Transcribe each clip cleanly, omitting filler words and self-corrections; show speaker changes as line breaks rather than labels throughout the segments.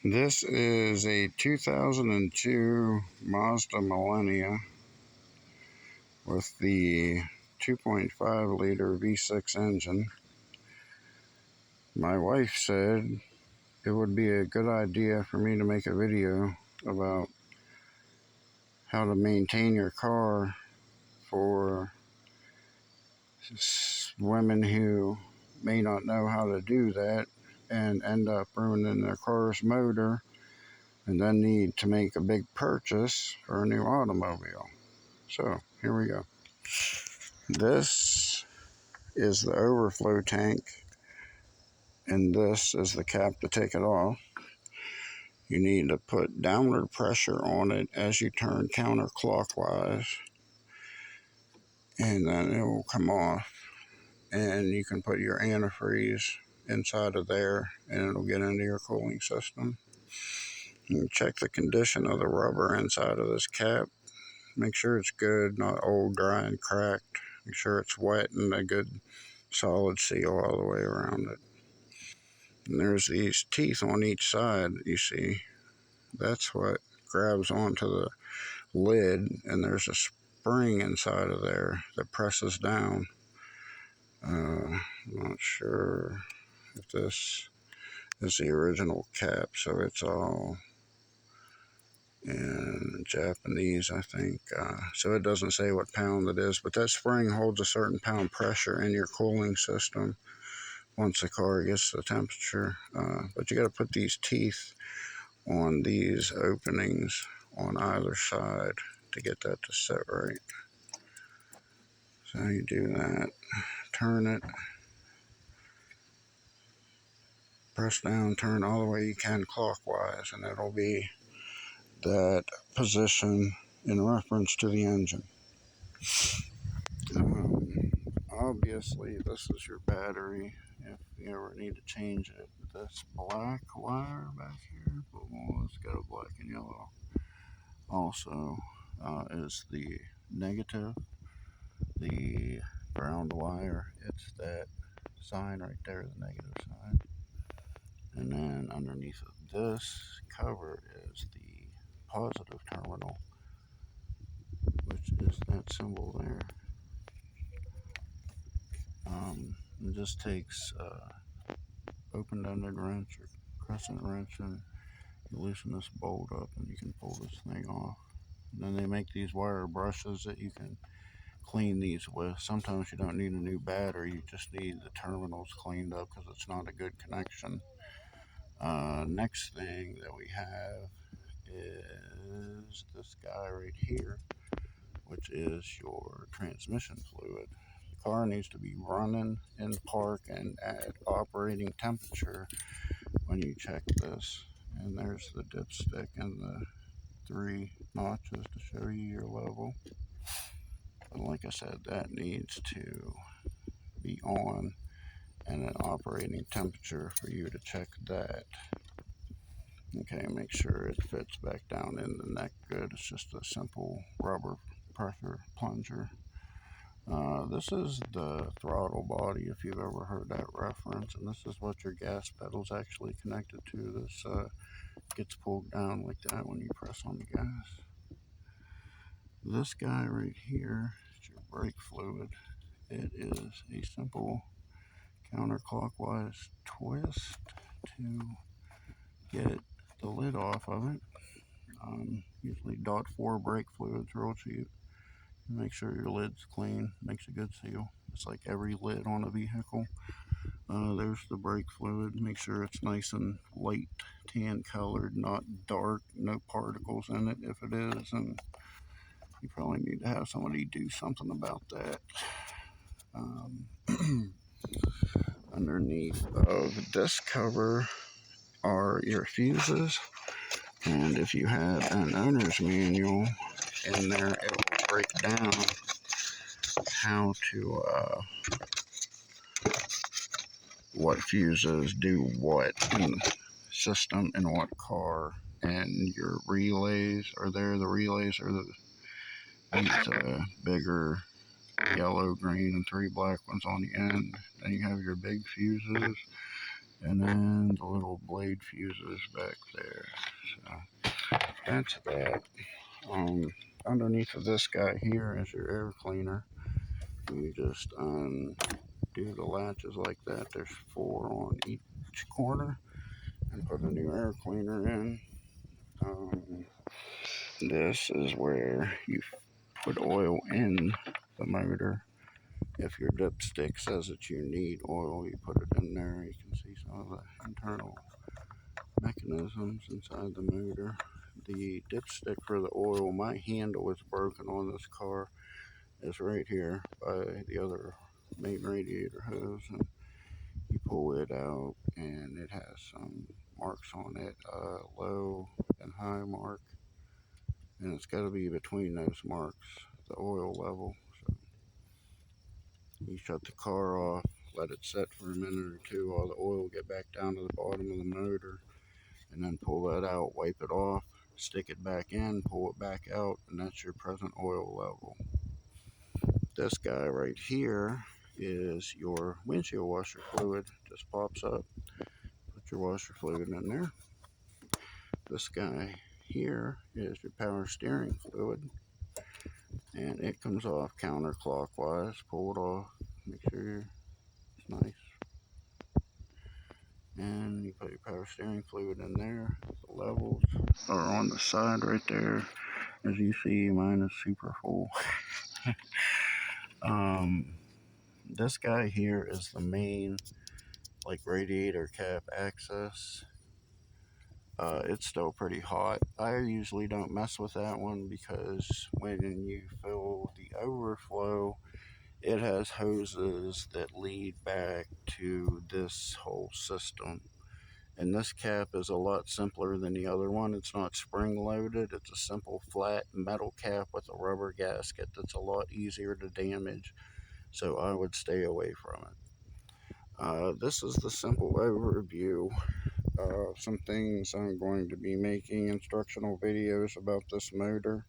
This is a 2002 Mazda Millenia with the 2.5 liter V6 engine. My wife said it would be a good idea for me to make a video about how to maintain your car for women who may not know how to do that and end up ruining their car's motor and then need to make a big purchase for a new automobile. So here we go. This is the overflow tank, and this is the cap to take it off. You need to put downward pressure on it as you turn counterclockwise, and then it will come off. And you can put your antifreeze inside of there, and it'll get into your cooling system. You check the condition of the rubber inside of this cap. Make sure it's good, not old, dry, and cracked. Make sure it's wet and a good solid seal all the way around it. And there's these teeth on each side, you see. That's what grabs onto the lid, and there's a spring inside of there that presses down. I'm not sure if this is the original cap, so it's all in Japanese, I think. So it doesn't say what pound it is, but that spring holds a certain pound pressure in your cooling system once the car gets the temperature. But you got to put these teeth on these openings on either side to get that to set right. So you do that, turn it, press down, turn all the way you can clockwise, and it'll be that position in reference to the engine. Obviously, this is your battery if you ever need to change it. This black wire back here, well, it's got a black and yellow. Also, is the negative, the ground wire. It's that sign right there, the negative sign. And then underneath of this cover is the positive terminal, which is that symbol there. It just takes open-ended wrench or crescent wrench, and you loosen this bolt up and you can pull this thing off. And then they make these wire brushes that you can clean these with. Sometimes you don't need a new battery, you just need the terminals cleaned up because it's not a good connection. Next thing that we have is this guy right here, which is your transmission fluid. The car needs to be running in park and at operating temperature when you check this. And there's the dipstick and the 3 notches to show you your level. But like I said, that needs to be on and an operating temperature for you to check that. Okay, make sure it fits back down in the neck good. It's just a simple rubber pressure plunger. This is the throttle body, if you've ever heard that reference, and this is what your gas pedal's actually connected to. This gets pulled down like that when you press on the gas. This guy right here is your brake fluid. It is a simple counterclockwise twist to get the lid off of it. Usually .4 brake fluid's real cheap. Make sure your lid's clean, makes a good seal. It's like every lid on a vehicle. There's the brake fluid. Make sure it's nice and light tan colored, not dark, no particles in it. If it is, and you probably need to have somebody do something about that. Underneath of this cover are your fuses, and if you have an owner's manual in there, it will break down how to what fuses do what in the system and what car. And your relays are there. The relays are these bigger yellow, green, and 3 black ones on the end. Then you have your big fuses, And then the little blade fuses back there. So that's that. Underneath of this guy here is your air cleaner. You just undo the latches like that. There's 4 on each corner, and put a new air cleaner in. This is where you put oil in the motor. If your dipstick says that you need oil, you put it in there. You can see some of the internal mechanisms inside the motor. The dipstick for the oil, my handle is broken on this car, is right here by the other main radiator hose, and you pull it out and it has some marks on it, low and high mark, and it's got to be between those marks, the oil level. So you shut the car off, let it set for a minute or two while the oil get back down to the bottom of the motor, and then pull that out, wipe it off, stick it back in, pull it back out, and that's your present oil level. This guy right here is your windshield washer fluid. Just pops up. Put your washer fluid in there. This guy here is your power steering fluid, and it comes off counterclockwise. Pull it off. Make sure it's nice. And you put your power steering fluid in there. The levels are on the side right there. As you see, mine is super full. This guy here is the main, like, radiator cap access. It's still pretty hot. I usually don't mess with that one because when you fill the overflow, it has hoses that lead back to this whole system. And this cap is a lot simpler than the other one. It's not spring loaded. It's a simple flat metal cap with a rubber gasket that's a lot easier to damage. So I would stay away from it. This is the simple overview. Some things I'm going to be making instructional videos about this motor,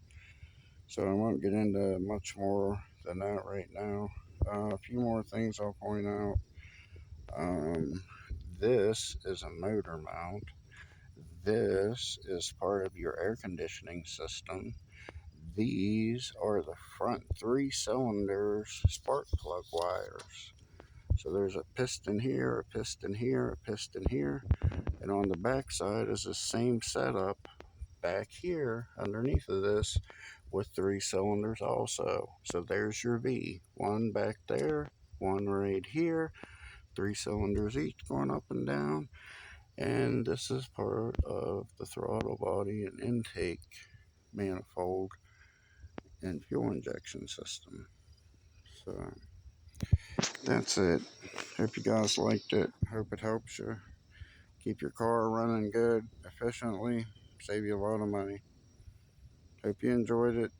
so I won't get into much more than that right now. A few more things I'll point out. This is a motor mount. This is part of your air conditioning system. These are the front 3 cylinders spark plug wires. So there's a piston here, a piston here, a piston here, and on the back side is the same setup back here underneath of this with 3 cylinders also. So there's your V. One back there, one right here, 3 cylinders each going up and down. And this is part of the throttle body and intake manifold and fuel injection system. So that's it. Hope you guys liked it. Hope it helps you keep your car running good, efficiently, save you a lot of money. Hope you enjoyed it.